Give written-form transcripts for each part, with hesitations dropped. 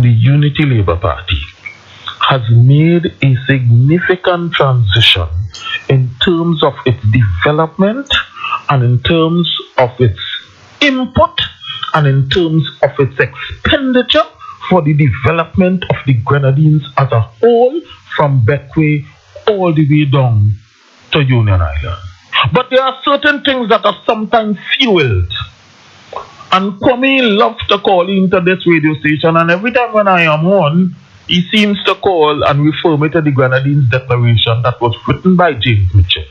the Unity Labour Party has made a significant transition in terms of its development and in terms of its input and in terms of its expenditure for the development of the Grenadines as a whole, from Beckway all the way down to Union Island. But there are certain things that are sometimes fueled. And Kwame loves to call into this radio station, and every time when I am on, he seems to call and refer me to the Grenadines Declaration that was written by James Mitchell.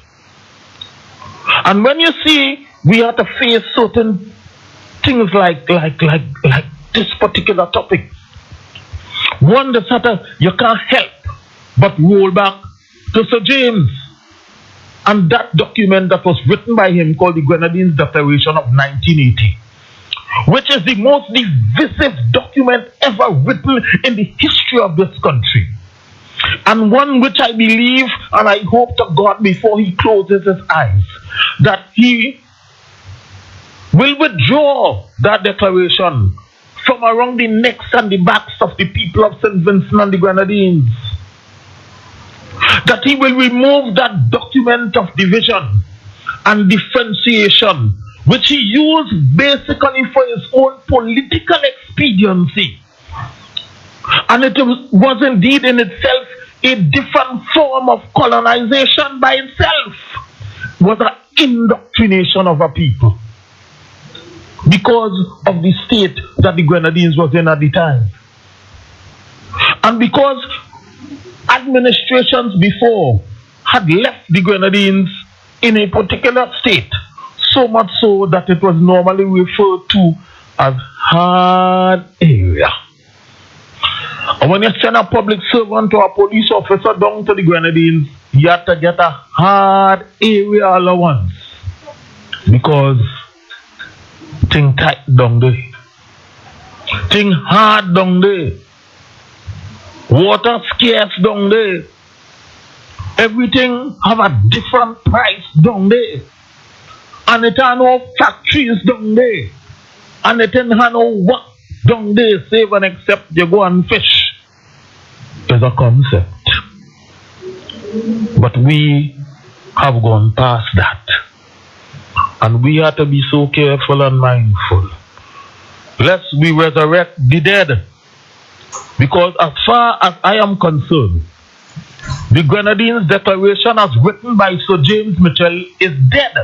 And when you see we have to face certain things like this particular topic, one that you can't help but roll back to Sir James and that document that was written by him called the Grenadines Declaration of 1980, which is the most divisive document ever written in the history of this country. And one which I believe, and I hope to God before he closes his eyes, that he will withdraw that declaration from around the necks and the backs of the people of St. Vincent and the Grenadines. That he will remove that document of division and differentiation, which he used basically for his own political expediency. And it was indeed in itself a different form of colonization by itself. It was an indoctrination of a people because of the state that the Grenadines was in at the time. And because administrations before had left the Grenadines in a particular state, so much so that it was normally referred to as hard area. And when you send a public servant or a police officer down to the Grenadines, you have to get a hard area allowance because thing tight down there, thing hard down there, water scarce down there, everything have a different price down there, and it are no factories down there, and it ain't no work down there save and except you go and fish. Is a concept, but we have gone past that, and we have to be so careful and mindful lest we resurrect the dead, because as far as I am concerned, the Grenadines Declaration as written by Sir James Mitchell is dead,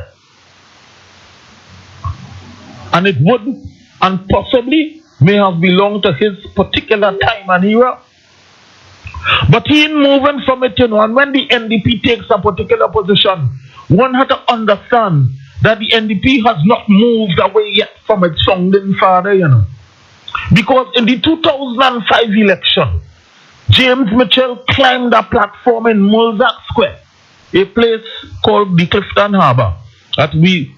and it would and possibly may have belonged to his particular time and era. But he ain't moving from it, and when the NDP takes a particular position, one has to understand that the NDP has not moved away yet from its founding father, Because in the 2005 election, James Mitchell climbed a platform in Mulzac Square, a place called the Clifton Harbour, that we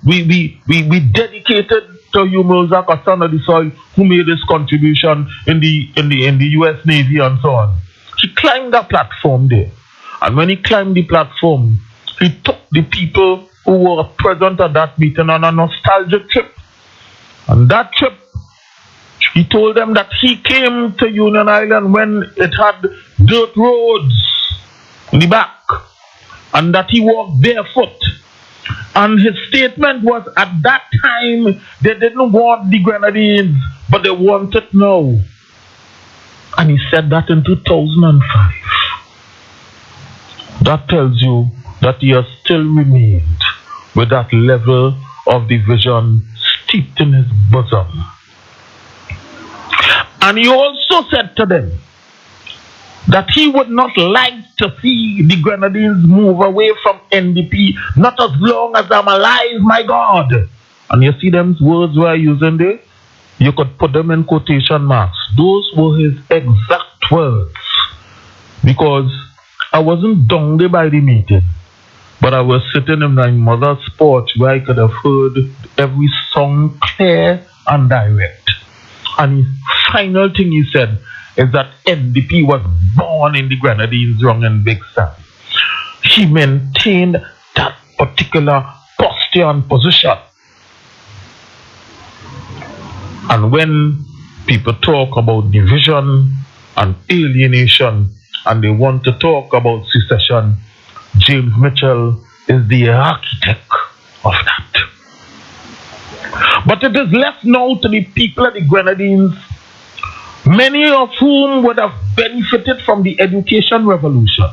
dedicated to you, Mulzac, a son of the soil, who made this contribution in the US Navy and so on. He climbed the platform there, and when he climbed the platform, he took the people who were present at that meeting on a nostalgic trip. And that trip, he told them that he came to Union Island when it had dirt roads in the back, and that he walked barefoot. And his statement was, at that time, they didn't want the Grenadines, but they want it now. And he said that in 2005. That tells you that he has still remained with that level of division steeped in his bosom. And he also said to them that he would not like to see the Grenadines move away from NDP, not as long as I'm alive, my God. And you see them words we're using there? You could put them in quotation marks. Those were his exact words. Because I wasn't down there by the meeting, but I was sitting in my mother's porch where I could have heard every song clear and direct. And the final thing he said is that NDP was born in the Grenadines wrong and big time. He maintained that particular posture and position. And when people talk about division and alienation, and they want to talk about secession, James Mitchell is the architect of that. But it is left now to the people of the Grenadines, many of whom would have benefited from the education revolution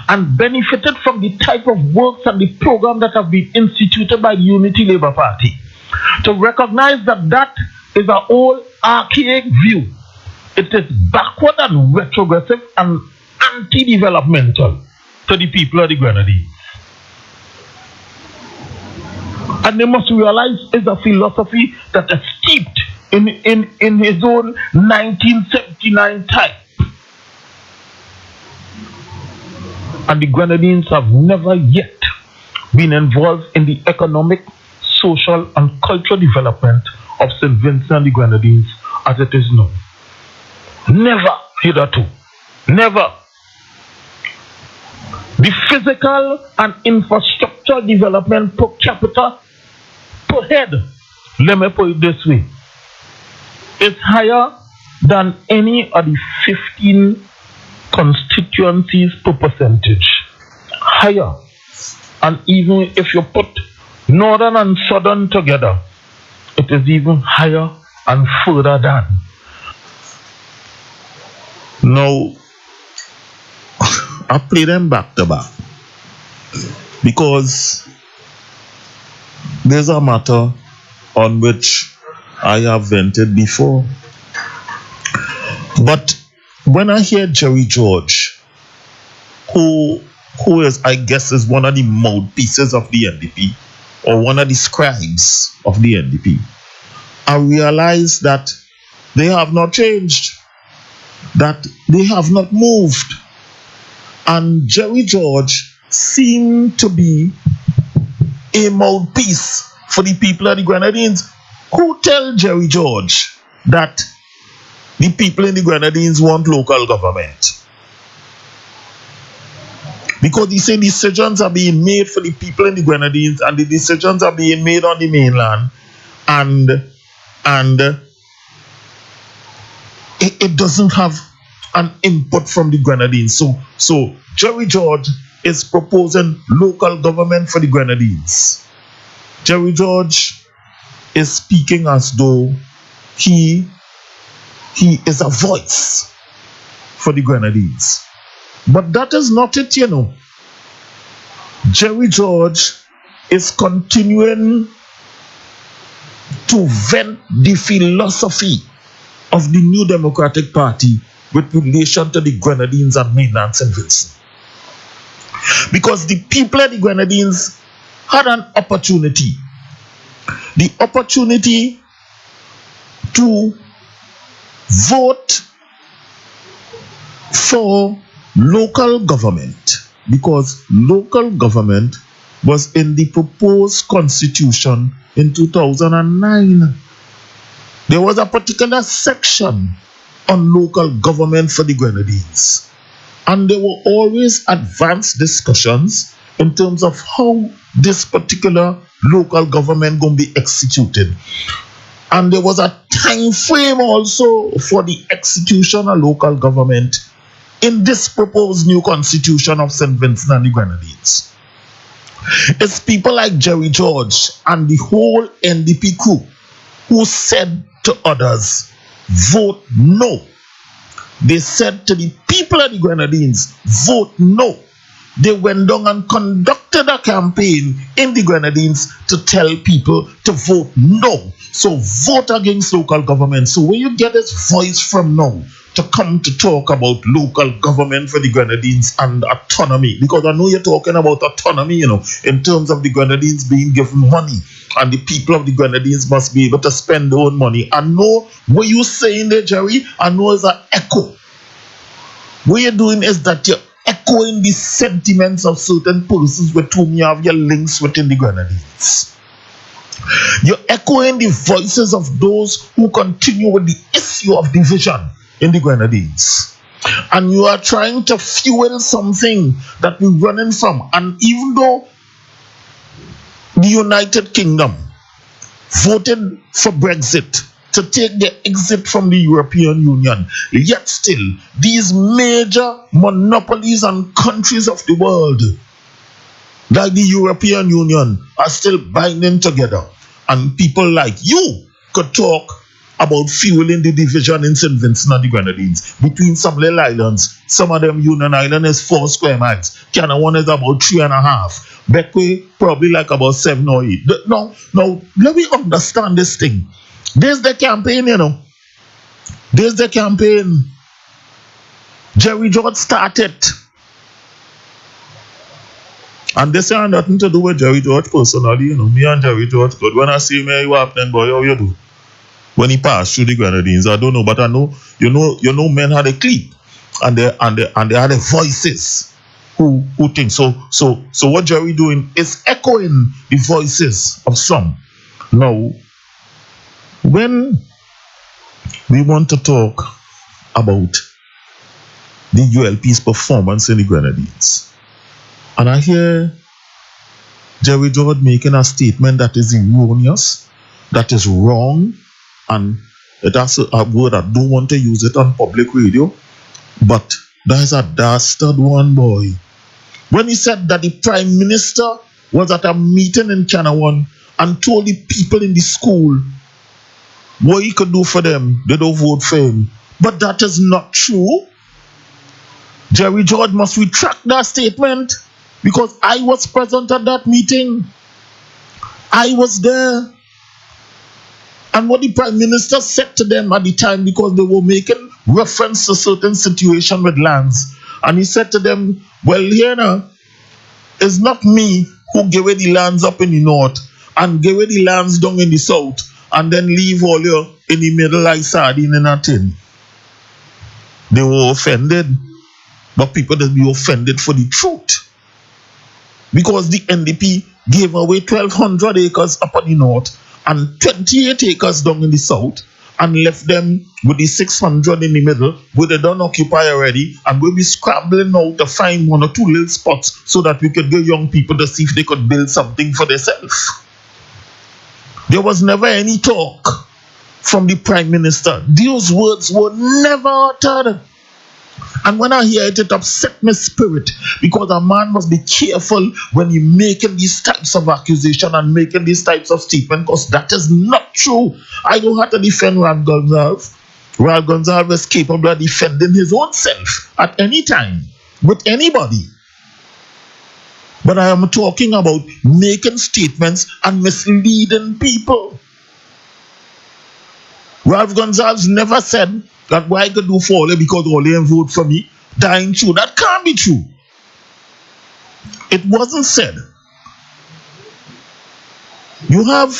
and benefited from the type of works and the program that have been instituted by the Unity Labour Party, to recognize that that is an old archaic view. It is backward and retrogressive and anti-developmental to the people of the Grenadines. And they must realize it's a philosophy that is steeped in his own 1979 type. And the Grenadines have never yet been involved in the economic, social, and cultural development of St. Vincent and the Grenadines as it is now. Never hitherto. Never. The physical and infrastructure development per capita, per head, let me put it this way, is higher than any of the 15 constituencies per percentage. Higher. And even if you put northern and southern together, it is even higher and further than. Now, I play them back to back because there's a matter on which I have vented before. But when I hear Jerry George, who is, I guess, is one of the mouthpieces of the NDP, or one of the scribes of the NDP, I realize that they have not changed, that they have not moved. And Jerry George seemed to be a mouthpiece for the people of the Grenadines. Who tell Jerry George that the people in the Grenadines want local government? Because he said decisions are being made for the people in the Grenadines, and the decisions are being made on the mainland, and it doesn't have an input from the Grenadines. So Jerry George is proposing local government for the Grenadines. Jerry George is speaking as though he is a voice for the Grenadines. But that is not it, you know. Jerry George is continuing to vent the philosophy of the New Democratic Party with relation to the Grenadines and mainland St. Vincent. Because the people of the Grenadines had an opportunity. The opportunity to vote for local government, because local government was in the proposed constitution in 2009. There was a particular section on local government for the Grenadines, and there were always advanced discussions in terms of how this particular local government going to be executed. And there was a time frame also for the execution of local government in this proposed new constitution of St. Vincent and the Grenadines. It's people like Jerry George and the whole NDP crew who said to others, vote no. They said to the people of the Grenadines, vote no. They went down and conducted a campaign in the Grenadines to tell people to vote no. So vote against local government. So where you get this voice from now to come to talk about local government for the Grenadines and autonomy? Because I know you're talking about autonomy, you know, in terms of the Grenadines being given money, and the people of the Grenadines must be able to spend their own money. I know what you're saying there, Jerry, I know it's an echo. What you're doing is that you're echoing the sentiments of certain persons with whom you have your links within the Grenadines. You're echoing the voices of those who continue with the issue of division in the Grenadines. And you are trying to fuel something that we're running from. And even though the United Kingdom voted for Brexit to take their exit from the European Union. Yet still, these major monopolies and countries of the world, like the European Union, are still binding together. And people like you could talk about fueling the division in St. Vincent and the Grenadines between some little islands. Some of them, Union Island is 4 square miles. Canawan is about 3.5. Beckway probably like about 7 or 8. Now, let me understand this thing. There's the campaign, you know. There's the campaign. Jerry George started. And this has nothing to do with Jerry George personally, you know. Me and Jerry George good. When I see me, you happening, boy, how you do? When he passed through the Grenadines, I don't know, but I know, you know, men had a clique, and they had a voices who think. So what Jerry doing is echoing the voices of some. Now, when we want to talk about the ULP's performance in the Grenadines, and I hear Jerry George making a statement that is erroneous, that is wrong, and that's a word I don't want to use it on public radio, but there's a dastard one, boy. When he said that the Prime Minister was at a meeting in Canawan and told the people in the school what he could do for them, they don't vote for him. But that is not true. Jerry George must retract that statement, because I was present at that meeting. I was there. And what the Prime Minister said to them at the time, because they were making reference to certain situation with lands, and he said to them, well, here now, it's not me who gave away the lands up in the north and gave away the lands down in the south and then leave all you in the middle like sardine in a tin. They were offended, but people that be offended for the truth. Because the NDP gave away 1,200 acres up in the north and 28 acres down in the south, and left them with the 600 in the middle, where they don't occupy already, and we'll be scrambling now to find 1 or 2 little spots so that we could get young people to see if they could build something for themselves. There was never any talk from the Prime Minister. Those words were never uttered. And when I hear it, it upset my spirit, because a man must be careful when he making these types of accusation and making these types of statement, because that is not true. I don't have to defend Ralph Gonsalves. Ralph Gonsalves is capable of defending his own self at any time with anybody. But I am talking about making statements and misleading people. Ralph Gonsalves never said that what I could do for Ole because Ole vote for me. That ain't true. That can't be true. It wasn't said. You have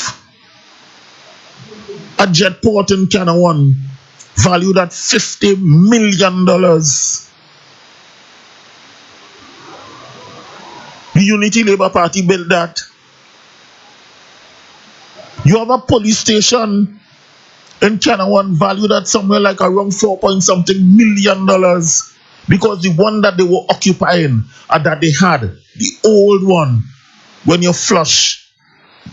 a jet port in Canawan valued at $50 million. The Unity Labour Party built that. You have a police station in Canawan valued at somewhere like around $4.something million, because the one that they were occupying and that they had, the old one, when you flush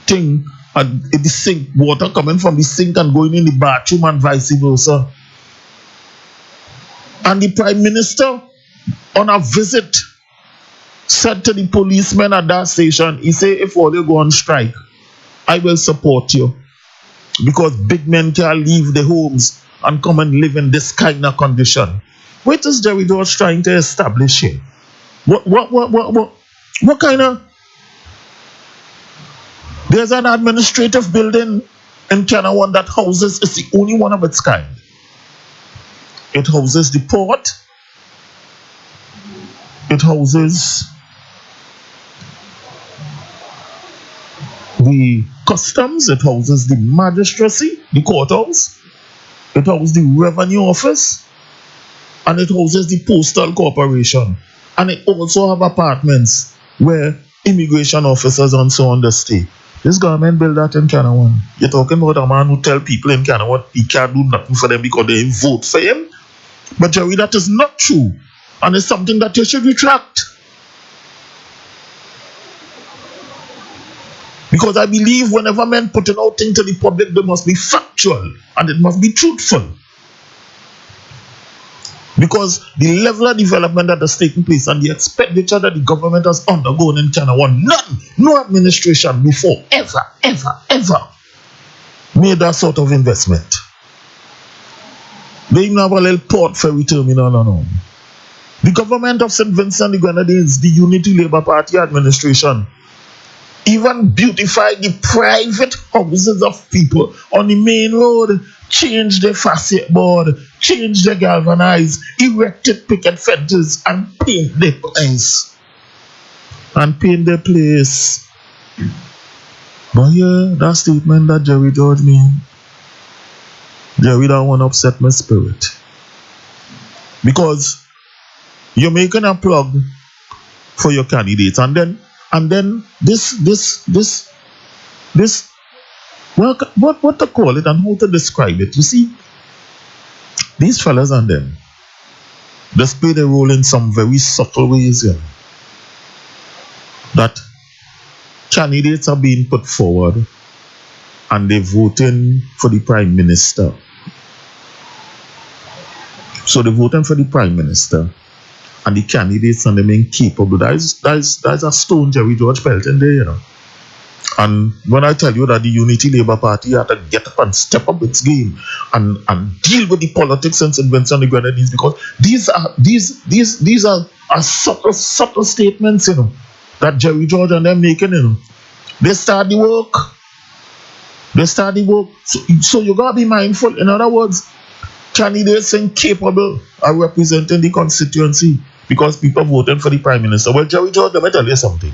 thing and the sink, water coming from the sink and going in the bathroom and vice versa. And the Prime Minister on a visit said to the policemen at that station, he said, if all you go on strike, I will support you. Because big men can't leave their homes and come and live in this kind of condition. What is Jerry George trying to establish here? What kind of... There's an administrative building in Canawan that houses, it's the only one of its kind. It houses the port. It houses the customs, it houses the magistracy, the courthouse, it houses the revenue office, and it houses the postal corporation. And it also have apartments where immigration officers and so on they stay. This government built that in Canawan. You're talking about a man who tell people in Canawan he can't do nothing for them because they vote for him. But Jerry, that is not true. And it's something that you should retract. Because I believe whenever men putting out things to the public, they must be factual and it must be truthful. Because the level of development that has taken place and the expenditure that the government has undergone in China, no administration before ever made that sort of investment. They even have a little port ferry terminal no. The government of St. Vincent the Grenadines, the Unity Labour Party administration, even beautified the private houses of people on the main road, changed their facet board, changed their galvanized, erected picket fences, and paint their place. But yeah, that statement that Jerry George made, Jerry don't want to upset my spirit. Because you're making a plug for your candidates, and then this what to call it and how to describe it. You see, these fellas and them, they play their role in some very subtle ways here. That candidates are being put forward and they're voting for the Prime Minister. So they're voting for the Prime Minister and the candidates and them incapable. That is a stone Jerry George felt in there, you know. And when I tell you that the Unity Labour Party had to get up and step up its game and deal with the politics in St. Vincent and the Grenadines, because these are subtle statements, you know, that Jerry George and them making, you know. They start the work. So you gotta be mindful. In other words, candidates incapable of representing the constituency because people voted for the Prime Minister. Well, Jerry George, let me tell you something.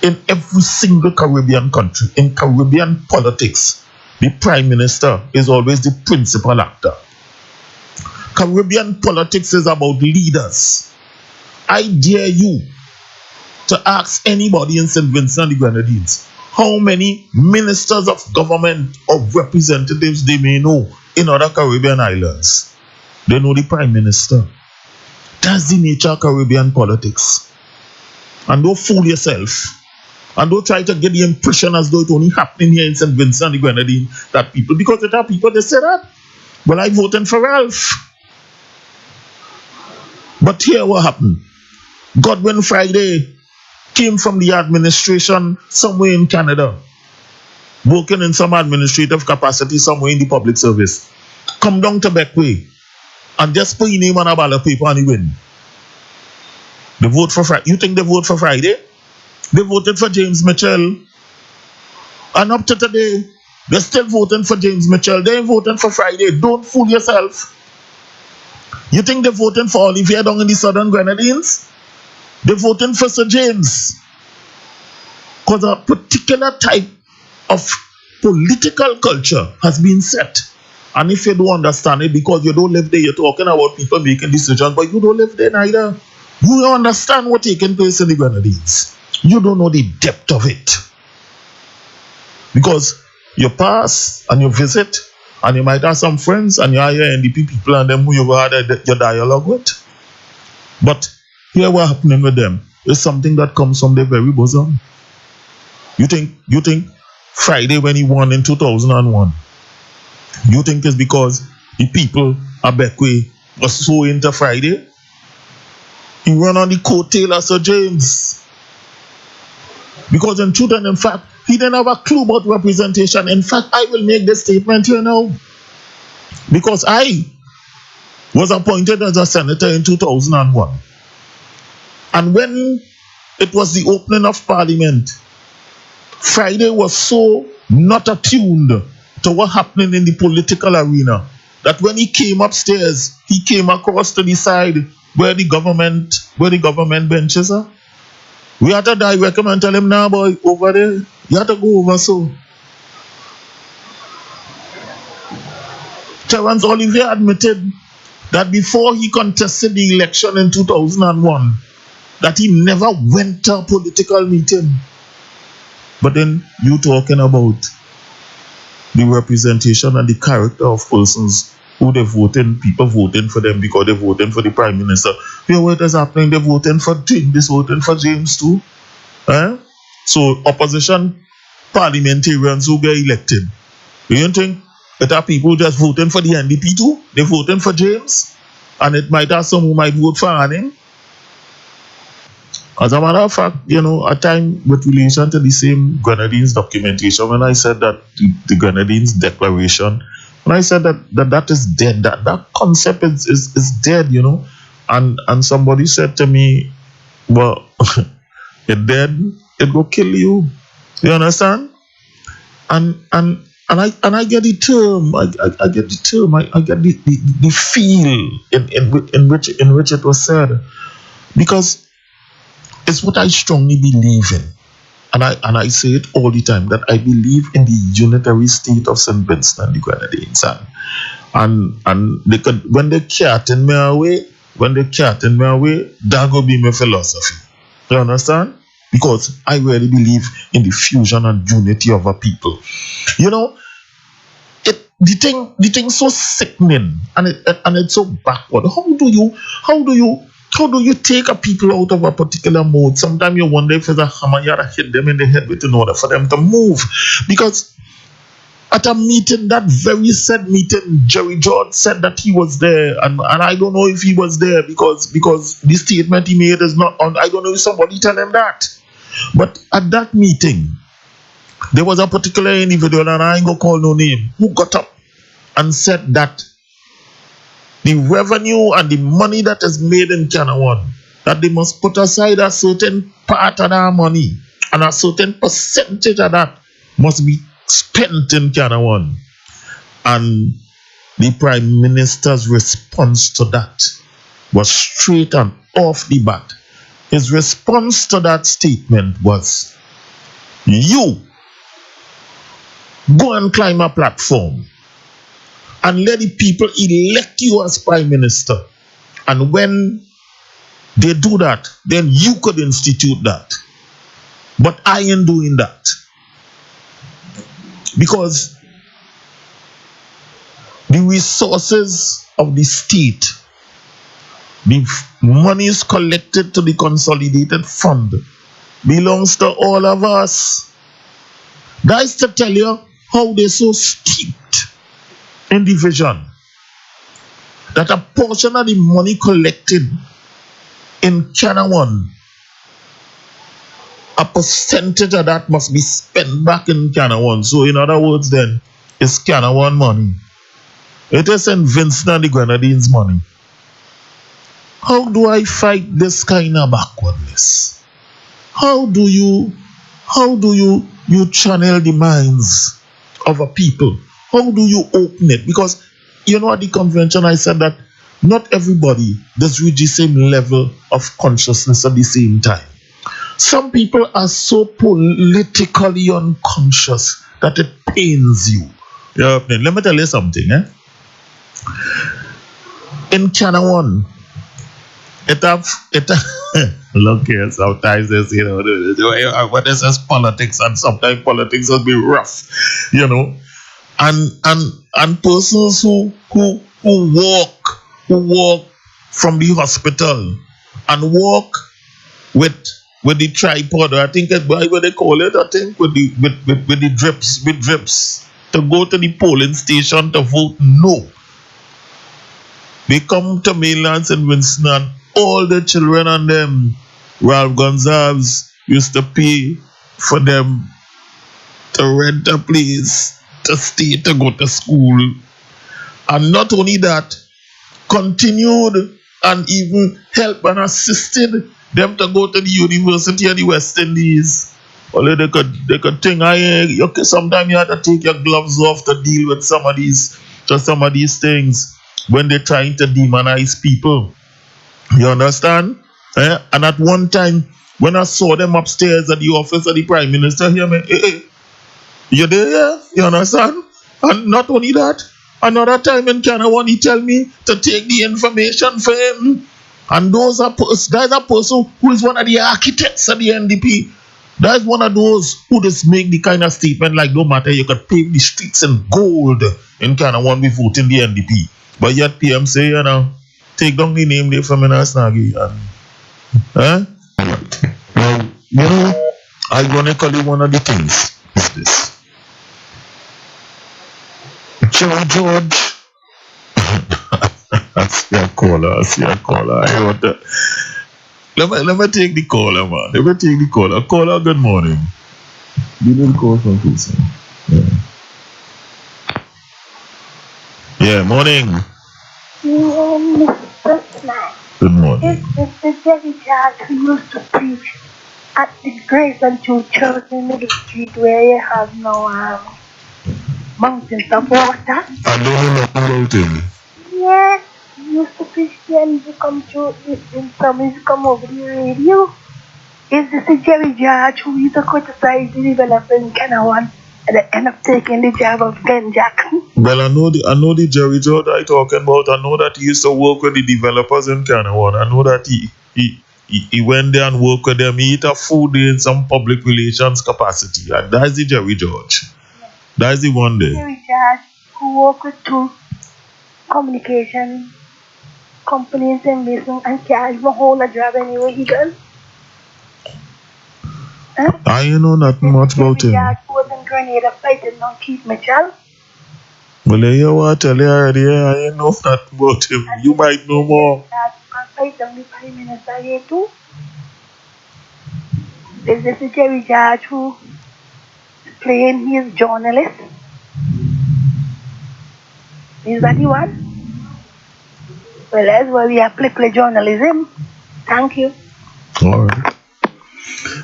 In every single Caribbean country, in Caribbean politics, the Prime Minister is always the principal actor. Caribbean politics is about leaders. I dare you to ask anybody in St. Vincent and the Grenadines how many ministers of government or representatives they may know in other Caribbean islands. They know the Prime Minister. That's the nature of Caribbean politics. And don't fool yourself. And don't try to get the impression as though it's only happening here in St. Vincent and the Grenadines that people, because there are people that say that. Well, I voted for Ralph. But here what happened? Godwin Friday came from the administration somewhere in Canada, working in some administrative capacity somewhere in the public service. Come down to Beckway and just put your name on a ballot paper and he win. They vote for Friday. You think they vote for Friday? They voted for James Mitchell. And up to today, they're still voting for James Mitchell. They ain't voting for Friday. Don't fool yourself. You think they're voting for Olivier down in the Southern Grenadines? They're voting for Sir James. Because a particular type of political culture has been set. And if you don't understand it, because you don't live there, you're talking about people making decisions, but you don't live there neither. You don't understand what's taking place in the Grenadines. You don't know the depth of it. Because you pass and you visit, and you might have some friends, and you are here NDP people and them who you had your dialogue with. But here what's happening with them is something that comes from their very bosom. You think Friday when he won in 2001, you think it's because the people at Beckway were so into Friday? He ran on the coattail of Sir James. Because in truth and in fact, he didn't have a clue about representation. In fact, I will make this statement here now. Because I was appointed as a senator in 2001. And when it was the opening of Parliament, Friday was so not attuned to what happening in the political arena that when he came upstairs, he came across to the side where the government benches are. We had to direct him and tell him, nah boy, over there, you have to go over so. Terence Olivier admitted that before he contested the election in 2001, that he never went to a political meeting. But then you talking about the representation and the character of persons who they voting, people voting for them because they're voting for the Prime Minister. You know what is happening? They're voting for James, they're voting for James too. So opposition parliamentarians who get elected. Do you think that are people just voting for the NDP too? They're voting for James? And it might have some who might vote for him. As a matter of fact, a time with relation to the same Grenadines documentation, when I said that the Grenadines declaration, when I said that is dead, that concept is dead, and somebody said to me, well, it dead, it will kill you. You understand? And I get the term, I get the term, I get the feel in which it was said, because it's what I strongly believe in, and I say it all the time, that I believe in the unitary state of St. Vincent and the Grenadines, and they could, when they carting me away, that will be my philosophy. You understand? Because I really believe in the fusion and unity of a people. The thing so sickening, and it's so backward. How do you take a people out of a particular mode? Sometimes you wonder if it's a hammer you have to hit them in the head with in order for them to move. Because at a meeting, that very said meeting, Jerry George said that he was there, and I don't know if he was there because the statement he made is not on. I don't know if somebody tell him that. But at that meeting, there was a particular individual, and I ain't gonna call no name, who got up and said that the revenue and the money that is made in Canawan, that they must put aside a certain part of that money, and a certain percentage of that must be spent in Canawan. And the Prime Minister's response to that was straight and off the bat. His response to that statement was, you go and climb a platform and let the people elect you as Prime Minister. And when they do that, then you could institute that. But I ain't doing that. Because the resources of the state, the monies collected to the consolidated fund, belongs to all of us. That is to tell you how they're so steeped in the vision that a portion of the money collected in Canawan, a percentage of that must be spent back in Canawan. So in other words then, it's Canawan money. It is St. Vincent and the Grenadines money. How do I fight this kind of backwardness? How do you channel the minds of a people? How do you open it? Because at the convention I said that not everybody does reach the same level of consciousness at the same time. Some people are so politically unconscious that it pains you. Let me tell you something. In Canawan, look here, sometimes there's, what this is politics, and sometimes politics will be rough, and persons who walk from the hospital and walk with the tripod, I think that's what they call it, I think, with the drips to go to the polling station to vote no. They come to mainland St. Vincent, and all the children and them, Ralph Gonzalez used to pay for them to rent a place, to stay, to go to school. And not only that, continued and even helped and assisted them to go to the University of the West Indies. Only they could think, sometimes you have to take your gloves off to deal with some of these things when they're trying to demonize people. You understand? And at one time, when I saw them upstairs at the office of the Prime Minister, hear me, you there? You understand? And not only that, another time in Canawan, he tell me to take the information for him. And that's a person who is one of the architects of the NDP. That's one of those who just make the kind of statement like, no matter, you could pave the streets in gold in Canawan with voting the NDP. But yet PM say, take down the name there from Snagg. Well, ironically, one of the things this. Jerry George. I see a caller. I want to... Let me take the caller, man. Let me take the caller. Caller, good morning. You didn't call from Tucson. Yeah, morning. Mr. Snagg. Good morning. It's the Jerry George who used to preach at the Grace and Truth Church in Middle Street where you have no mountains of water. I don't know nothing about him. Yes, he used to preach there and he come to in some he come over the radio. Is this the Jerry George who used to criticize the developer in Canada and end up taking the job of Ben Jackson? Well, I know the Jerry George I talking about. I know that he used to work with the developers in Canada. I know that he went there and worked with them. He eat a food in some public relations capacity. And that's the Jerry George. That's the one there. Jerry George who worked with two communication companies in business and can't even hold a job anyway he does. Huh? I know not much about him. Jerry George was in Grenada fighting on Keith Mitchell. Well, you want to tell you already, I know not about him. You might know more. Fight them the Prime Minister here too. Is this the Jerry George who is playing his journalist? Is that the one? Well, that's why we have play journalism. Thank you. All right.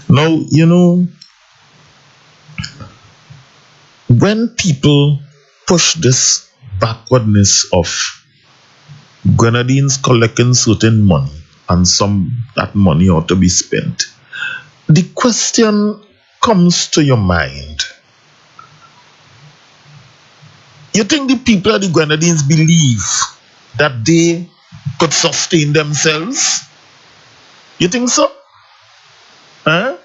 Now, you know, when people push this backwardness of Grenadines collecting certain money and that money ought to be spent, the question comes to your mind. You think the people of the Grenadines believe that they could sustain themselves? You think so? Huh?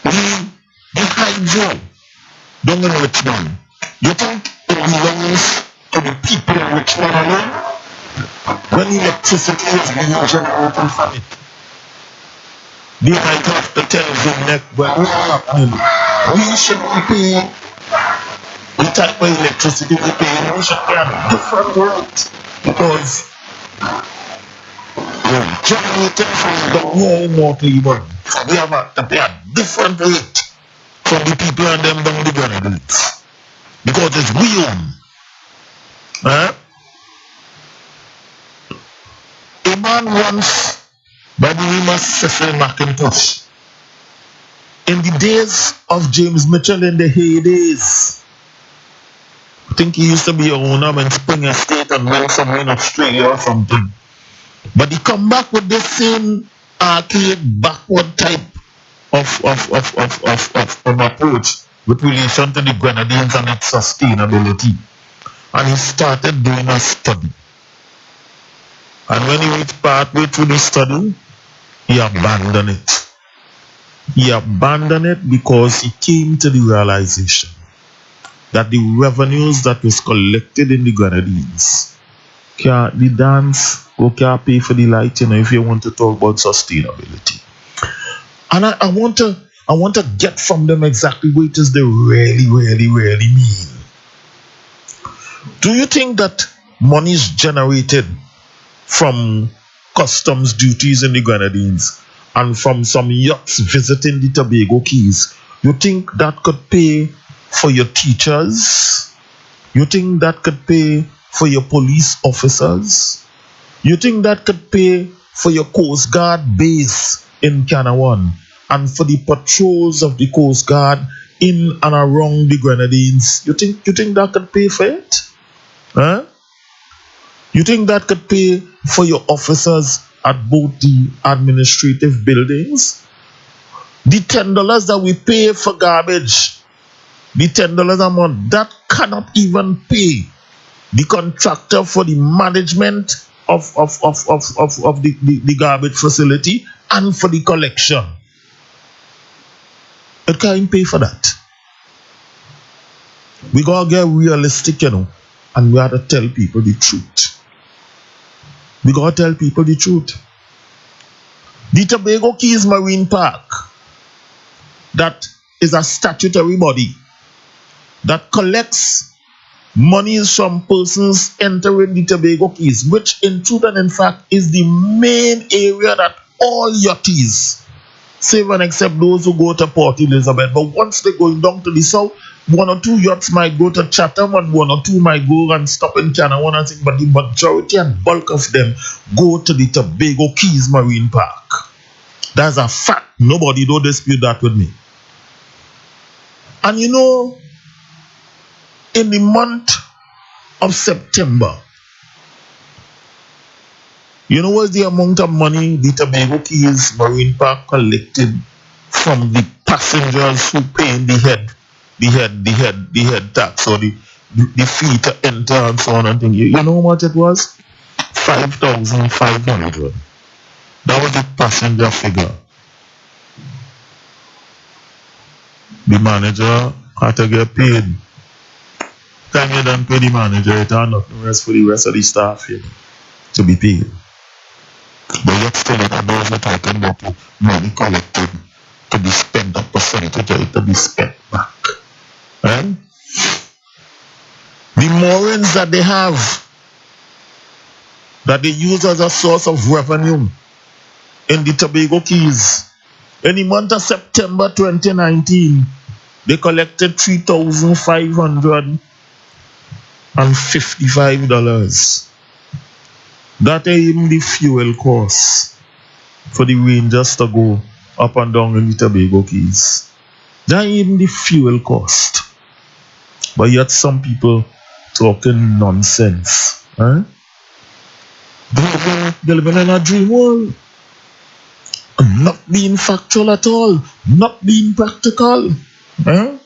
The hydro down in Richmond, you think it belongs to the people in Richmond alone? When electricity is being generated from it, they might have to tell them that, well, we should pay the type of electricity we pay, we should pay a different rate because generated from down here in North Lebanon. So we have to pay a different rate from the people and them down the Grenadines. Because it's we own. Huh? A man once, by the name of Cecil McIntosh, in the days of James Mitchell, in the heydays, I think he used to be a owner in Spring Estate and went somewhere in Australia or something. But he come back with the same archaic, backward type of approach with relation to the Grenadines and its sustainability. And he started doing a study. And when he reached partway through the study, he abandoned it. He abandoned it because he came to the realization that the revenues that was collected in the Grenadines, the dance, can't pay for the light, if you want to talk about sustainability. And I want to get from them exactly what it is they really mean. Do you think that money is generated from customs duties in the Grenadines and from some yachts visiting the Tobago Keys? You think that could pay for your teachers? You think that could pay for your police officers? You think that could pay for your Coast Guard base in Canada and for the patrols of the Coast Guard in and around the Grenadines? You think that could pay for it? Huh? You think that could pay for your officers at both the administrative buildings? The $10 that we pay for garbage, the $10 a month, that cannot even pay the contractor for the management of the garbage facility and for the collection. It can't pay for that. We gotta get realistic, and we gotta tell people the truth. We gotta tell people the truth. The Tobago Keys Marine Park that is a statutory body that collects monies from persons entering the Tobago Keys, which in truth and in fact is the main area that all yachties, save and except those who go to Port Elizabeth, but once they're going down to the south, one or two yachts might go to Chatham and one or two might go and stop in Canada and thing, but the majority and bulk of them go to the Tobago Keys Marine Park. That's a fact. Nobody don't dispute that with me. And you know, in the month of September, you know what's the amount of money the Tobago Keys Marine Park collected from the passengers who paying the head tax or the fee to enter and so on and thing. You know how much it was? 5,500. That was the passenger figure. The manager had to get paid. Time you don't pay the manager, it had nothing rest for the rest of the staff here to be paid. But yet still those are talking about money collected to be spent, a percentage of it to be spent back. Right? The moorings that they have, that they use as a source of revenue in the Tobago Keys, in the month of September 2019, they collected $3,555. That ain't even the fuel cost for the Rangers to go up and down in the Tobago Keys. That ain't even the fuel cost. But yet some people talking nonsense. Huh? They're living in a dream world. Not being factual at all. Not being practical. Huh?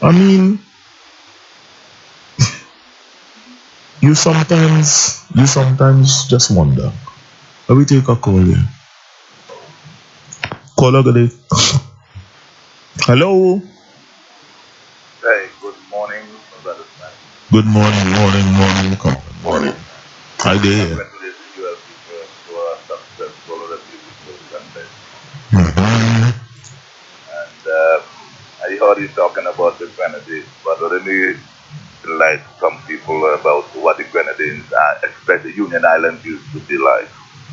I mean, you sometimes just wonder. Let me take a call here. Caller, good day. Hello. Hey, good morning, brother Snagg. Good morning. Morning. Hi there. Congratulations, you have been to a successful beautiful campaign. And I heard you talking about the Grenadines, but let me like some people about what the Grenadines, especially Union Island, used to be like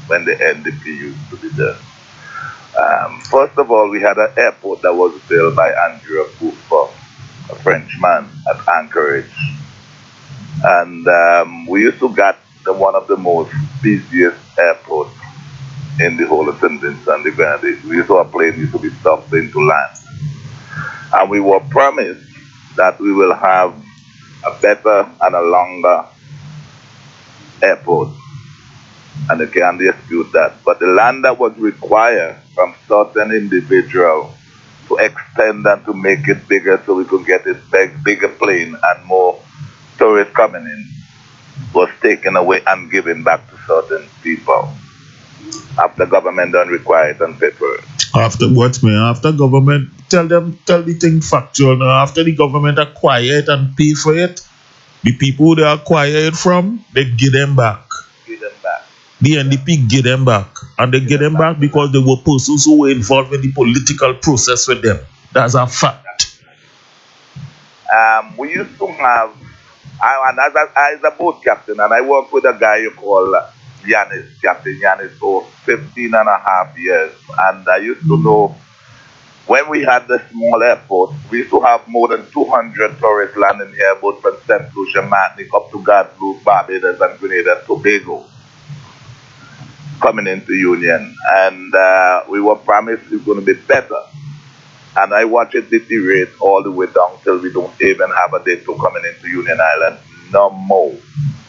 when the NDP used to be there. First of all, we had an airport that was built by Andrew Cooper, a Frenchman, at Anchorage. And we used to get one of the most busiest airports in the whole of St. Vincent, the Grenadines. We used to have planes used to be stopped into land. And we were promised that we will have a better and a longer airport. And they can't dispute that. But the land that was required from certain individual to extend and to make it bigger so we could get it bigger plane and more tourists coming in was taken away and given back to certain people after government done require it and pay for it. After what, man? After government, tell the thing factual now. After the government acquire it and pay for it, the people they acquire it from, they give them back. Give them back. The NDP give them back. And they give them back because they were persons who were involved in the political process with them. That's a fact. We used to have, and as a boat captain, and I worked with a guy you call Captain Yanis, for 15 and a half years. And I used to know when we had the small airport, we used to have more than 200 tourists landing here, both from St. Lucia, Martinique, up to Guadeloupe, Barbados, and Grenada, Tobago, coming into Union. And we were promised it was going to be better. And I watch it deteriorate all the way down till we don't even have a day to coming into Union Island no more.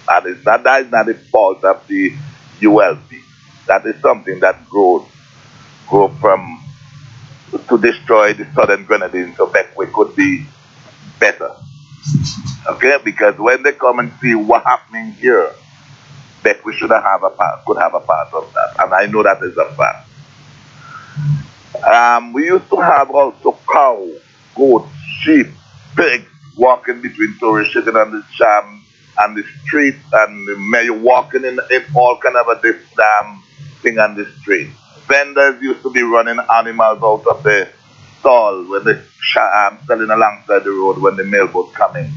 And that is not the fault of the ULP. That is something that grew from to destroy the Southern Grenadines so that we could be better. Okay, because when they come and see what happening here, that we could have a part of that. And I know that is a fact. We used to have also cow, goat, sheep, pigs walking between tourists sitting on the jam and the street, and you're walking in all kind of a thing on the street. vendors used to be running animals out of the stall when they selling alongside the road when the mail was coming.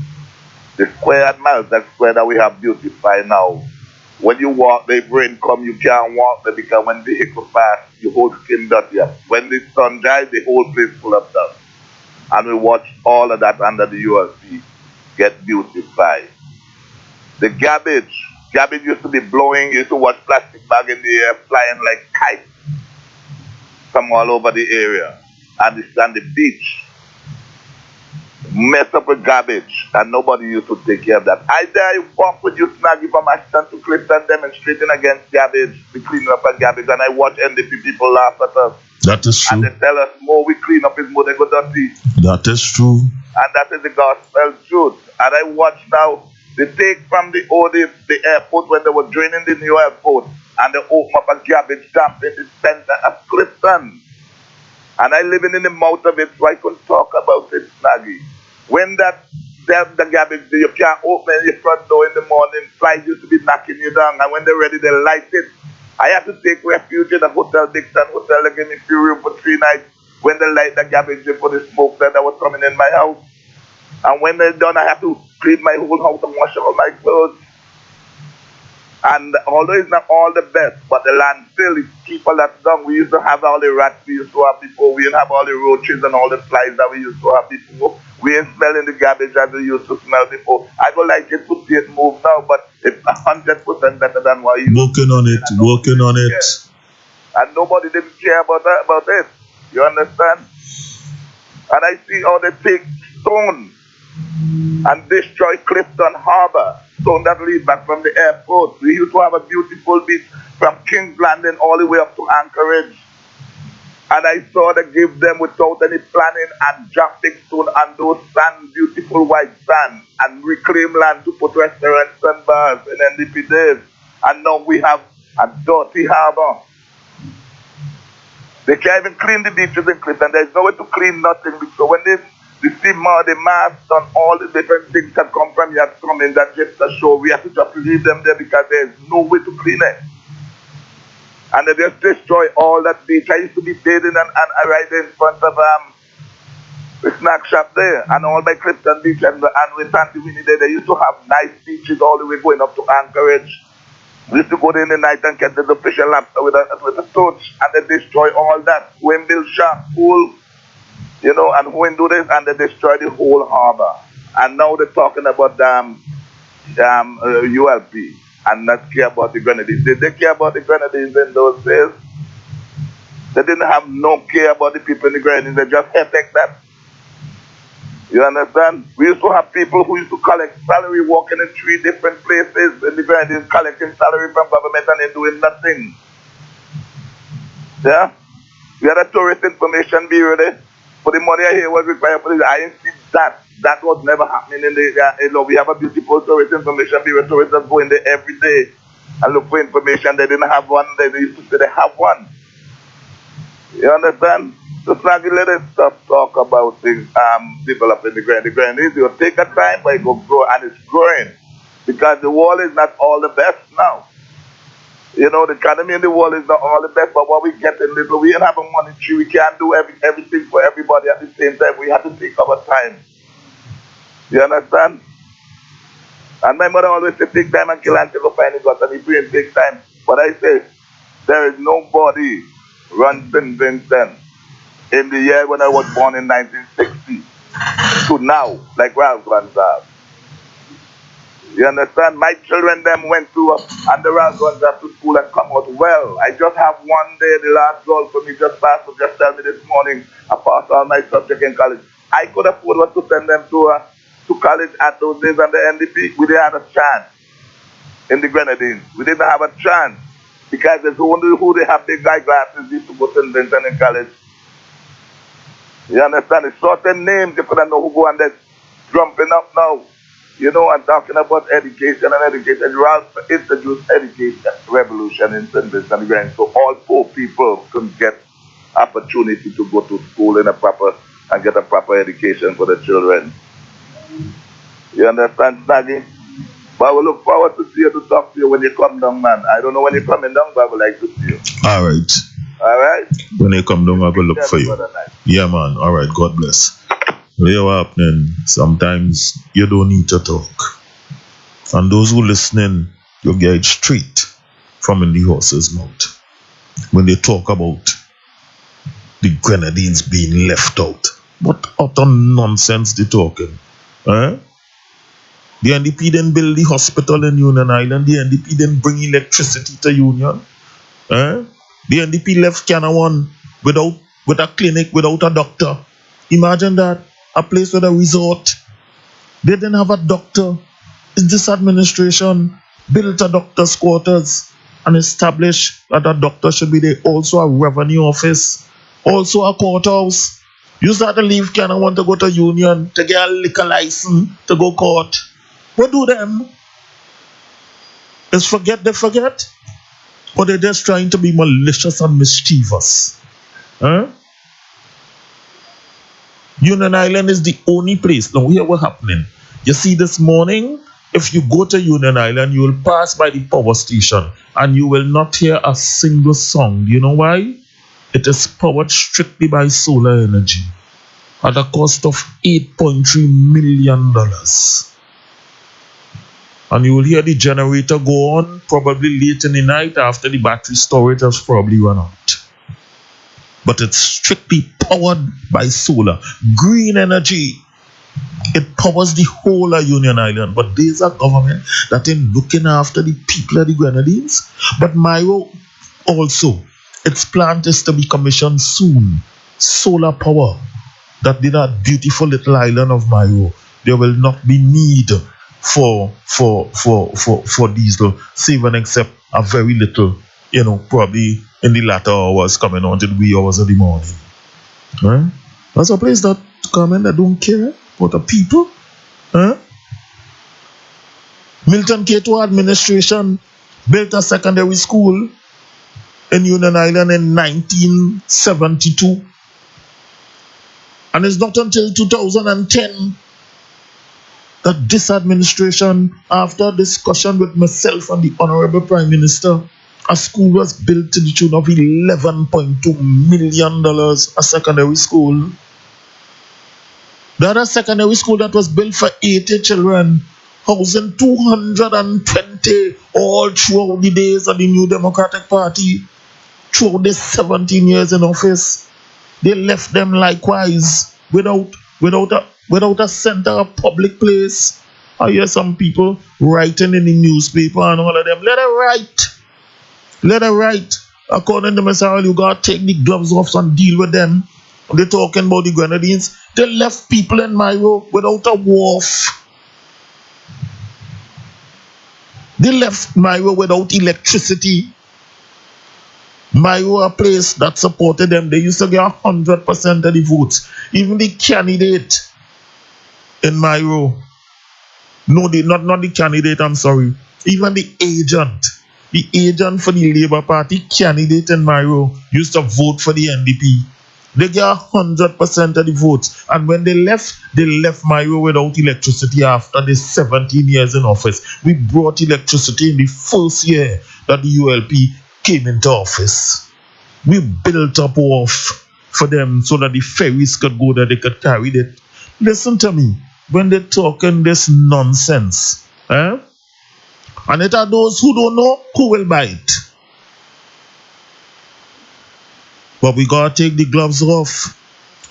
The square miles, that square that we have beautified now. When you walk, the rain come, you can't walk there because when the vehicle pass, your whole skin dirty. When the sun dries, the whole place full of dust. And we watch all of that under the ULC get beautified. The garbage used to be blowing, you used to watch plastic bag in the air flying like kites from all over the area. And the beach mess up with garbage, and nobody used to take care of that. I dare walk with you, Snagg, from Ashton to Clifton demonstrating against garbage, the cleaning up of garbage, and I watch NDP people laugh at us. That is true. And they tell us more we clean up is more they go dirty. That is true. And that is the gospel truth. And I watch now the take from the airport when they were draining the new airport, and they open up a garbage dump in the center of Clifton. And I living in the mouth of it, so I can talk about it, Snaggy. When the garbage, you can't open your front door in the morning, flies used to be knocking you down, and when they're ready, they light it. I have to take refuge in the Hotel Dixon Hotel. They gave me free room for 3 nights. When they light the garbage for the smoke that was coming in my house. And when they're done, I have to clean my whole house and wash all my clothes. And although it's not all the best, but the landfill is people that's done. We used to have all the rats we used to have before. We didn't have all the roaches and all the flies that we used to have before. We ain't smelling the garbage as we used to smell before. I don't like it to see it move now, but it's 100% better than what you working on it, working on it. And nobody didn't care about it. You understand? And I see how they take stone and destroy Clifton Harbor, stone that lead back from the airport. We used to have a beautiful beach from King's Landing all the way up to Anchorage. And I saw they give them without any planning and drop big stone on those sand, beautiful white sand, and reclaim land to put restaurants and bars in NDP days. And now we have a dirty harbor. They can't even clean the beaches in Clifton. There's no way to clean nothing. So when they see more, the masts and all the different things that come from here coming that just show, we have to just leave them there because there's no way to clean it. And they just destroy all that beach. I used to be bathing and right in front of the snack shop there, and all by Clifton Beach and with Auntie Winnie there. They used to have nice beaches all the way going up to Anchorage. We used to go there in the night and catch the fish and lobster with a torch, and they destroy all that. Go and build shop, pool, you know, and go and do this, and they destroy the whole harbor. And now they're talking about ULP and not care about the Grenadines. Did they care about the Grenadines in those days? They didn't have no care about the people in the Grenadines. They just headache that. You understand? We used to have people who used to collect salary working in 3 different places in the Grenadines, collecting salary from government and then doing nothing. Yeah? We had a tourist information bureau there. For the money I hear was required for this. I didn't see that. That was never happening in the we have a beautiful tourist information bureau. Tourists that go in there every day and look for information. They didn't have one. They used to say they have one. You understand? So Snagg, let us stop talk about things developing the Grenadines. It will take a time, but it will grow, and it's growing. Because the world is not all the best now. You know, the economy in the world is not all the best, but what we get in little, we ain't have a money tree. We can't do everything for everybody at the same time. We have to take our time. You understand? And my mother always said, take time and kill until you find it got, and if you ain't take time. But I say, there is nobody runs St. Vincent in the year when I was born in 1960 to now, like Ralph runs out. You understand? My children them went to and the Ralph runs up to school and come out well. I just have one day, the last goal for me just passed, so just tell me this morning, I passed all my subjects in college. I could afford was to send them to college at those days on the NDP. We didn't have a chance in the Grenadines. We didn't have a chance because there's only who they have big guy glasses used to go to St. Vincent in college. You understand? It's certain names you couldn't know who go and they're jumping up now. You know, I'm talking about education and education. Ralph introduced education revolution in St. Vincent Grand, so all poor people can get opportunity to go to school and get a proper education for the children. You understand, Snaggy? But we look forward to see you, to talk to you when you come down, man. I don't know when you're coming down, but I would like to see you. All right. Alright? When they come down, I will look for you. Brother Knight. Yeah, man. All right. God bless. What happening? Sometimes you don't need to talk. And those who listening, you get it straight from in the horse's mouth. When they talk about the Grenadines being left out. What utter nonsense they talking? Eh? The NDP didn't build the hospital in Union Island. The NDP didn't bring electricity to Union. Eh? The NDP left Canawan with a clinic, without a doctor. Imagine that. A place with a resort. They didn't have a doctor. This administration built a doctor's quarters and established that a doctor should be there. Also a revenue office. Also a courthouse. You start to leave Canawan to go to Union to get a liquor license to go court. What do them? Is forget they forget? Or they're just trying to be malicious and mischievous? Huh? Union Island is the only place. Now here what's happening. You see this morning, if you go to Union Island, you will pass by the power station and you will not hear a single song. Do you know why? It is powered strictly by solar energy at a cost of $8.3 million. And you will hear the generator go on probably late in the night after the battery storage has probably run out. But it's strictly powered by solar. Green energy. It powers the whole of Union Island. But there's a government that ain't looking after the people of the Grenadines. But Myro also, its plant is to be commissioned soon. Solar power. That did that beautiful little island of Myro. There will not be need for diesel, save and except a very little, probably in the latter hours coming on to the wee hours of the morning. Right? That's a place that come in that don't care about the people. Huh? Milton Cato administration built a secondary school in Union Island in 1972. And it's not until 2010 that this administration, after discussion with myself and the Honorable Prime Minister, a school was built to the tune of $11.2 million, a secondary school. The other secondary school that was built for 80 children, housing 220 all throughout the days of the New Democratic Party, throughout the 17 years in office. They left them likewise without a center of public place. I hear some people writing in the newspaper and all of them. Let her write. Let her write. According to Mr. you got to take the gloves off and deal with them. They're talking about the Grenadines. They left people in Myro without a wharf. They left Myro without electricity. Myro, a place that supported them, they used to get 100% of the votes. Even the candidate in Myro, not the candidate, I'm sorry, even the agent for the Labour Party candidate in Myro used to vote for the NDP. They get 100% of the votes. And when they left Myro without electricity after the 17 years in office. We brought electricity in the first year that the ULP came into office. We built up wharf for them so that the ferries could go there, they could carry it. Listen to me, when they're talking this nonsense, and it are those who don't know who will buy it. But we gotta take the gloves off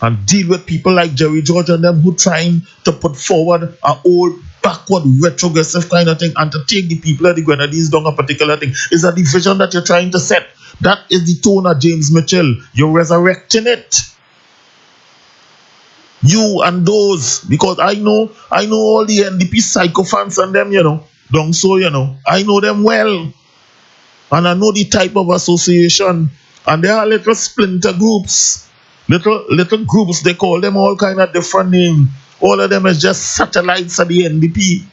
and deal with people like Jerry George and them who trying to put forward an old, backward, retrogressive kind of thing and to take the people of the Grenadines down a particular thing. Is that the vision that you're trying to set? That is the tone of James Mitchell. You're resurrecting it. You and those, because I know all the NDP sycophants and them, down so, I know them well. And I know the type of association. And there are little splinter groups, little groups, they call them all kind of different names. All of them is just satellites of the NDP.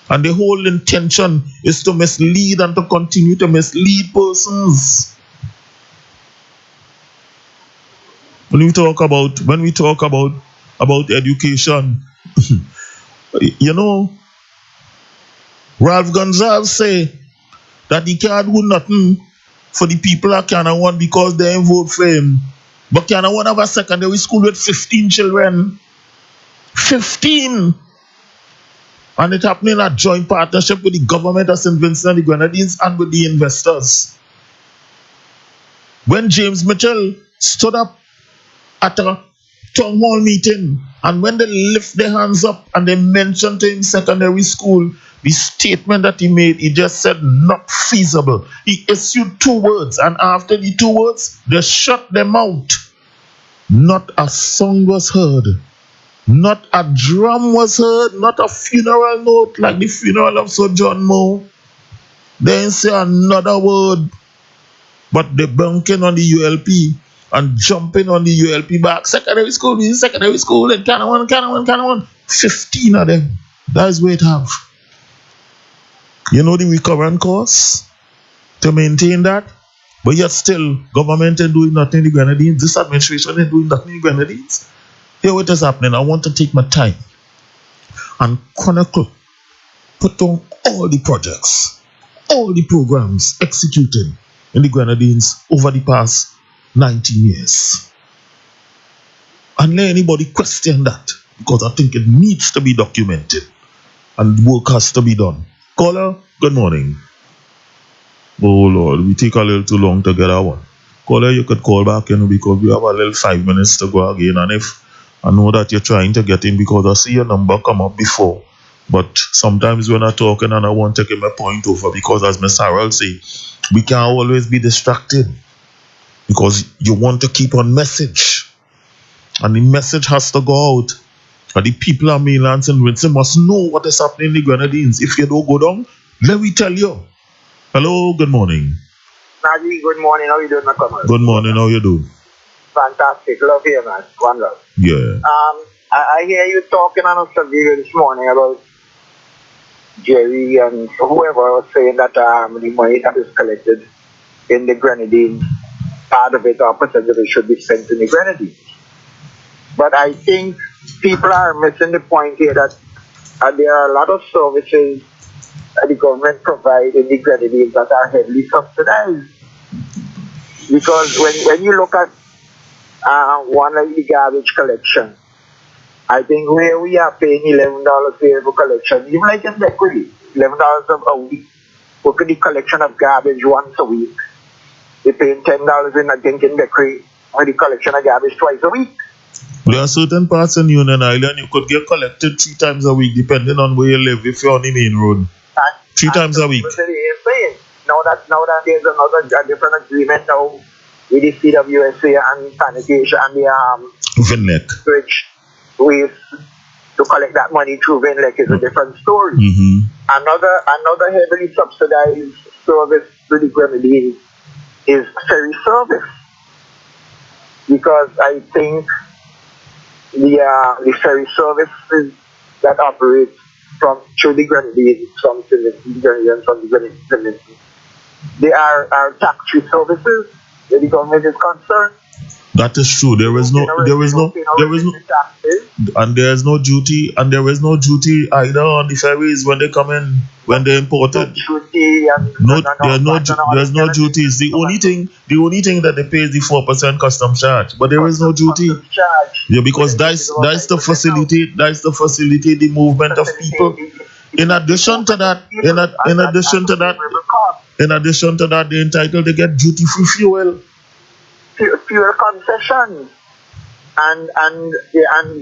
And the whole intention is to mislead and to continue to mislead persons. When we talk about education, Ralph Gonzalez say that he can't do nothing for the people of Canada because they ain't vote for him. But Canada have a secondary school with 15 children. 15! And it happening in a joint partnership with the government of St. Vincent and the Grenadines and with the investors. When James Mitchell stood up at a town hall meeting, and when they lift their hands up and they mentioned to him secondary school, the statement that he made, he just said not feasible. He issued 2 words, and after the 2 words, they shut them out. Not a song was heard. Not a drum was heard. Not a funeral note like the funeral of Sir John Moe. They didn't say another word. But they bunking on the ULP and jumping on the ULP back. Secondary school, and Canada. 15 of them. That is what it have. You know the recurrent costs to maintain that? But yet still, government ain't doing nothing in the Grenadines. This administration ain't doing nothing in the Grenadines. Here what is happening. I want to take my time and chronicle, put on all the projects, all the programs executed in the Grenadines over the past 19 years. And let anybody question that, because I think it needs to be documented and work has to be done. Caller, good morning. Oh Lord, we take a little too long to get that one. Caller, you could call back in because we have a little 5 minutes to go again. And if I know that you're trying to get in because I see your number come up before, but sometimes when I'm talking and I want to get my point over, because as Miss Harold say, we can't always be distracted because you want to keep on message. And the message has to go out. And the people of mainland St. Vincent must know what is happening in the Grenadines. If you don't go down, let me tell you. Hello, good morning. Snagg, good morning. How you doing, my comrade? Good morning, how you do? Fantastic. Love here, man. One love. Yeah. I hear you talking on a subject this morning about Jerry and whoever was saying that the money that is collected in the Grenadines, part of it or percentage of it should be sent to the Grenadines. But I think people are missing the point here that there are a lot of services that the government provides in the Grenadines that are heavily subsidized. Because when you look at one like the garbage collection, I think where we are paying $11 for every collection, even like in Equity, $11 a week, look at the collection of garbage once a week. They're paying $10 in, I think, in Beckery for the collection of garbage twice a week. There are certain parts in Union Island you could get collected 3 times a week depending on where you live if you're on the main road. 3 times a week. Now that there's a different agreement now with the CWSA and sanitation and the Vinlec. Which ways to collect that money through Vinlec is a different story. Another heavily subsidized service to the Grenadines is ferry service. Because I think the ferry services that operate through the Grenadines, from the Grenadines, they are tax-free services where the government is concerned. That is true. There is no duty, and there is no duty either on the ferries when they come in, when they import it. There's no duties. The only thing that they pay is the 4% custom charge, but there is no duty. Yeah, because that's the facilitate the movement of people. In addition to that, they're entitled to get duty-free fuel. Fuel concessions, and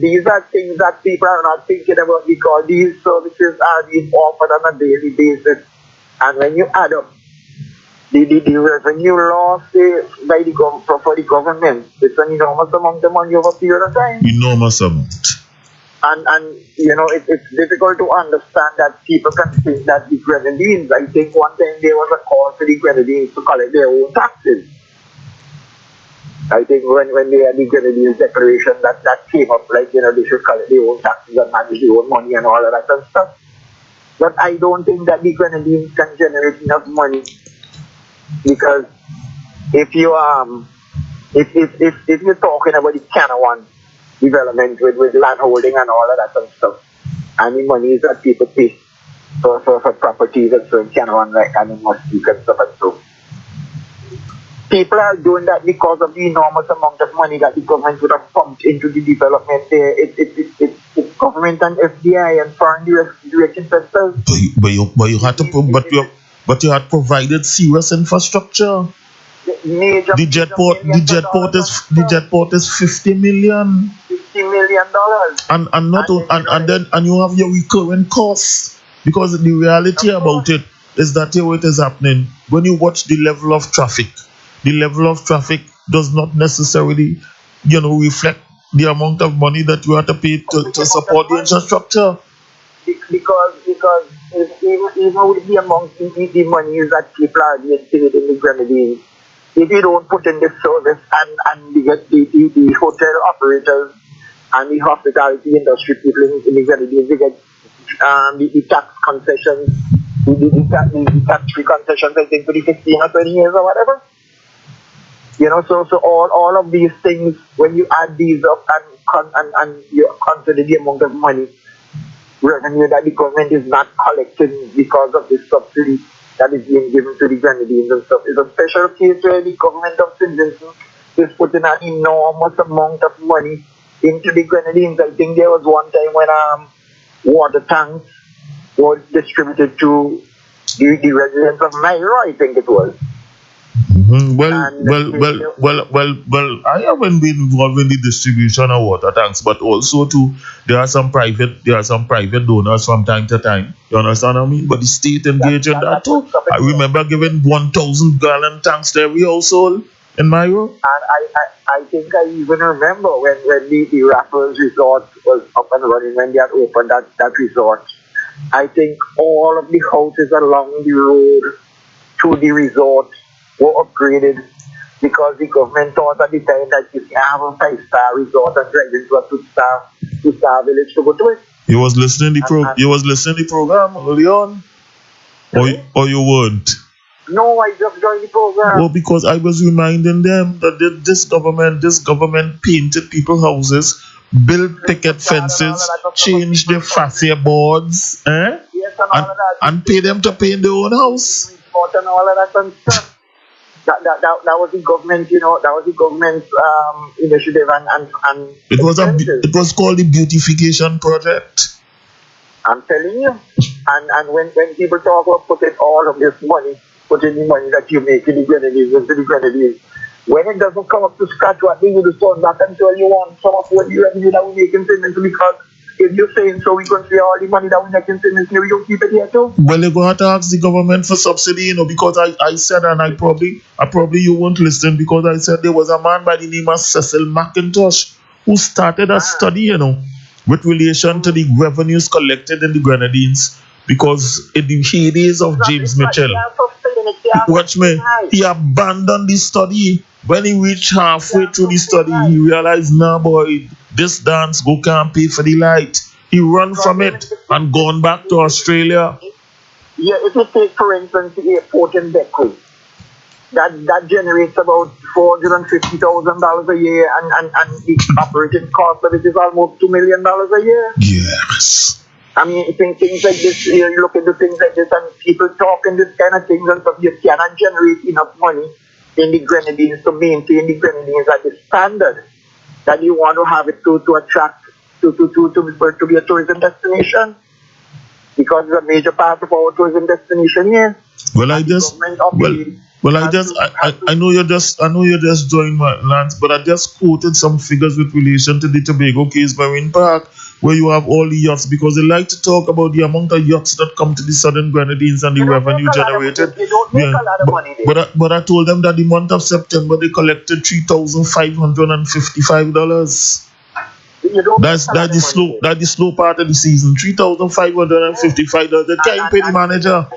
these are things that people are not thinking about because these services are being offered on a daily basis. And when you add up the revenue loss by for the government, it's an enormous amount of money over a period of time. Enormous amount. And you know, it's difficult to understand that people can think that the Grenadines, I think one time there was a call for the Grenadines to collect their own taxes. I think when they had the Grenadines declaration that came up, like, you know, they should collect their own taxes and manage their own money and all of that kind of stuff. But I don't think that the Grenadines can generate enough money, because if you're talking about the Canada development with land holding and all of that kind of stuff, and the money that people pay for properties and so in Canada, like animal speak and stuff and so. people are doing that because of the enormous amount of money that the government would have pumped into the development there. It's government and FDI and foreign direct investors. But you had to but you had provided serious infrastructure. The jet port is $50 million. $50 million. And you have your recurrent costs, because the reality about it is that here what is happening when you watch the level of traffic does not necessarily reflect the amount of money that you have to pay to support the infrastructure. Because even with the amount of the money that people are being paid in the Grenadines, if you don't put in the service and the hotel operators and the hospitality industry people in the Grenadines, they get the tax concessions, the tax-free concessions, I think, for the 15 or 20 years or whatever. So all of these things, when you add these up and you consider the amount of money, revenue that the government is not collecting because of the subsidy that is being given to the Grenadines and stuff, is a special case where the government of St. Vincent is putting an enormous amount of money into the Grenadines. I think there was one time when water tanks were distributed to the residents of Nairo, I think it was. Well, I haven't been involved in the distribution of water tanks, but also too, there are some private donors from time to time. You understand what I mean? But the state engaged in that too. I remember giving 1,000 gallon tanks to every household in my room. And I think I even remember when the Raffles Resort was up and running, when they had opened that resort. I think all of the houses along the road to the resort were upgraded because the government thought at the time that you can have a 5-star resort and drive into a 2-star village to go to it. You was listening to the program early on? Or you weren't? No, I just joined the program. Well, because I was reminding them that this government painted people's houses, built picket fences, changed their fascia boards, and pay them to paint their own house. And all of that and stuff. That was the government, that was the government's initiative and it was called the beautification project. I'm telling you. And when people talk about putting all of this money, putting the money that you make in the Grenadines into the Grenadines, when it doesn't come up to scratch, what do you do? Turn back and tell you want some of what the revenue that we make in St. Vincent, because if you're saying so, we can see all the money that we make in St. Vincent, we don't keep it here too. Well, you're going to ask the government for subsidy, because I said, and I probably you won't listen, because I said there was a man by the name of Cecil McIntosh who started a study, with relation to the revenues collected in the Grenadines, because in the heydays of James Mitchell, watch me, he abandoned the study. When he reached halfway through the study, he realized, nah boy, this dance go can't pay for the light. He run from it and gone back to Australia. Yeah, if you take, for instance, the airport in Beckley, that generates about $450,000 a year, and the operating cost of it is almost $2 million a year. Yes. I mean, things like this, you look into things like this, and people talking this kind of things and stuff, you cannot generate enough money in the Grenadines to maintain the Grenadines at the standard that you want to have it to attract, to be a tourism destination, because it's a major part of our tourism destination here. Well, I know you just joined my Lance, but I just quoted some figures with relation to the Tobago Cays Marine Park, where you have all the yachts, because they like to talk about the amount of yachts that come to the Southern Grenadines and the revenue generated. They don't make a lot of money there. But I told them that the month of September they collected $3,555. That's the slow part of the season. $3,555. They can't pay the manager.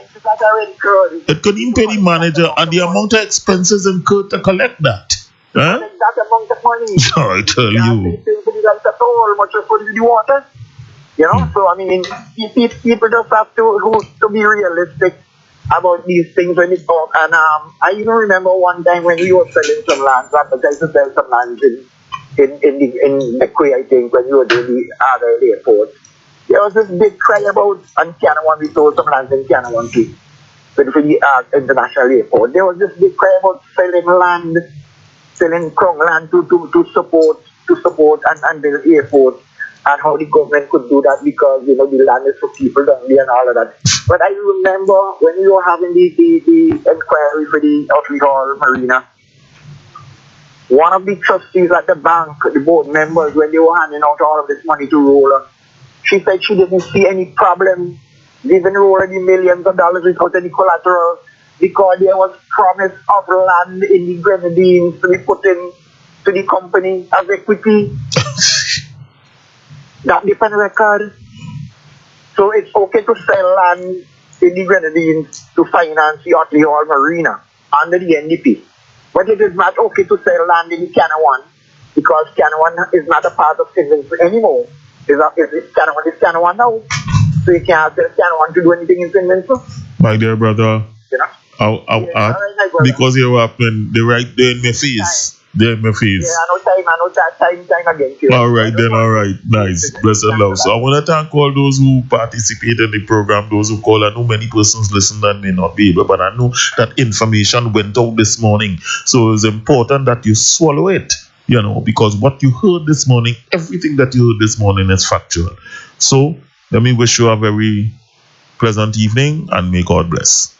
It couldn't even pay the manager, and the amount of expenses incurred to collect that. Huh? That amount of money. I tell you. Much for the water. So I mean, people just have to be realistic about these things when they talk. And I even remember one time when we were selling some lands, I tried to sell some lands in Beckley, I think, when we were doing the other airport. There was this big cry about, and Canawan, we sold some lands in Canawan too. for the international airport. There was this big cry about selling land, selling Crown land to support and build airports, and how the government could do that because the land is for people down there and all of that. But I remember when we were having the inquiry for the Outley Hall Marina, one of the trustees at the bank, the board members, when they were handing out all of this money to Roller, she said she didn't see any problem giving Roller the millions of dollars without any collateral because there was promise of land in the Grenadines to be put in to the company as equity. That different record. So it's okay to sell land in the Grenadines to finance the Outley Hall Marina under the NDP. But it is not okay to sell land in Canawan because Canawan is not a part of St. Vincent anymore. Canawan is Canawan now. So you can't tell Canawan to do anything in St. Vincent. My dear brother, Right, because you happened the right there in my face. There in my face. Yeah, I know time again. Alright then, alright. Nice. Blessed love. So I want to thank all those who participate in the program, those who call. I know many persons listen and may not be able, but I know that information went out this morning. So it's important that you swallow it, because what you heard this morning, everything that you heard this morning is factual. So let me wish you a very pleasant evening and may God bless.